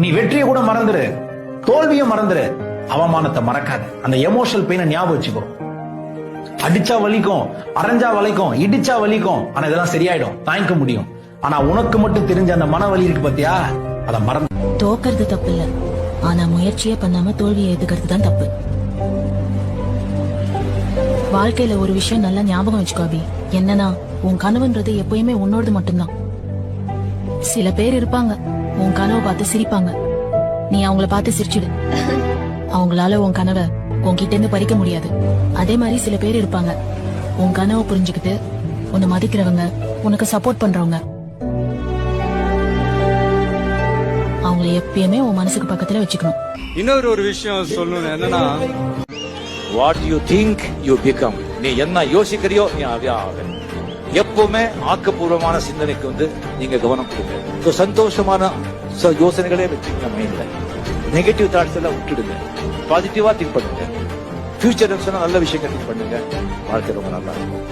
நீ வெற்றியை கூட மறந்துரு, தோல்வியும் மறந்துரு, அவமானத்தை மறக்காத. அந்த எமோஷனல் பெயினை ஞாபகம் வச்சுக்கோ. அடிச்சா வலிக்கும், அரைஞ்சா வலிக்கும், இடிச்சா வலிக்கும், ஆனா இதெல்லாம் சரியாயிடும், தாங்கிக்க முடியும். ஆனா உனக்கு மட்டும் தெரிஞ்ச அந்த மனவலி இருக்கு பாத்தியா, அத மறந்து. தோக்கிறது தப்பு இல்ல, ஆனா முயற்சியே பண்ணாம தோல்வியை எதுக்கிறது தான் தப்பு. வாழ்க்கையில ஒரு விஷயம் நல்லா ஞாபகம் வச்சுக்கோ அபி. என்னன்னா, உன் கனவுன்றது எப்பயுமே உன்னோடது மட்டும்தான். சில பேர் இருப்பாங்க, உன் கனவை பார்த்து சிரிப்பாங்க. நீ அவங்கள பார்த்து சிரிச்சுடு. அவங்களால உன் கனவை உன்கிட்ட இருந்து பறிக்க முடியாது. அதே மாதிரி சில பேர் இருப்பாங்க, உன் கனவை புரிஞ்சுக்கிட்டு உன்னை மதிக்கிறவங்க, உனக்கு சப்போர்ட் பண்றவங்க. அவங்கள எப்பயுமே உன் மனசுக்கு பக்கத்துல வச்சுக்கணும். இன்னொரு விஷயம் சொல்லணும் என்னன்னா, what you think you become. நீ என்ன யோசிக்கிறியோ நீ அதே ஆக. எப்பவுமே ஆக்கப்பூர்வமான சிந்தனைக்கு நீங்க கவனம் கொடுங்க. சந்தோஷமான யோசனைகளே வச்சுக்கோங்க மைண்ட்ல. நெகட்டிவ் தாட்ஸ் எல்லாம் விட்டுடுங்க. பாசிட்டிவா திங்க் பண்ணுங்க. ஃபியூச்சர் நல்ல விஷயங்கள் திங்க் பண்ணுங்க. வாழ்க்கை ரொம்ப நல்லா இருக்கும்.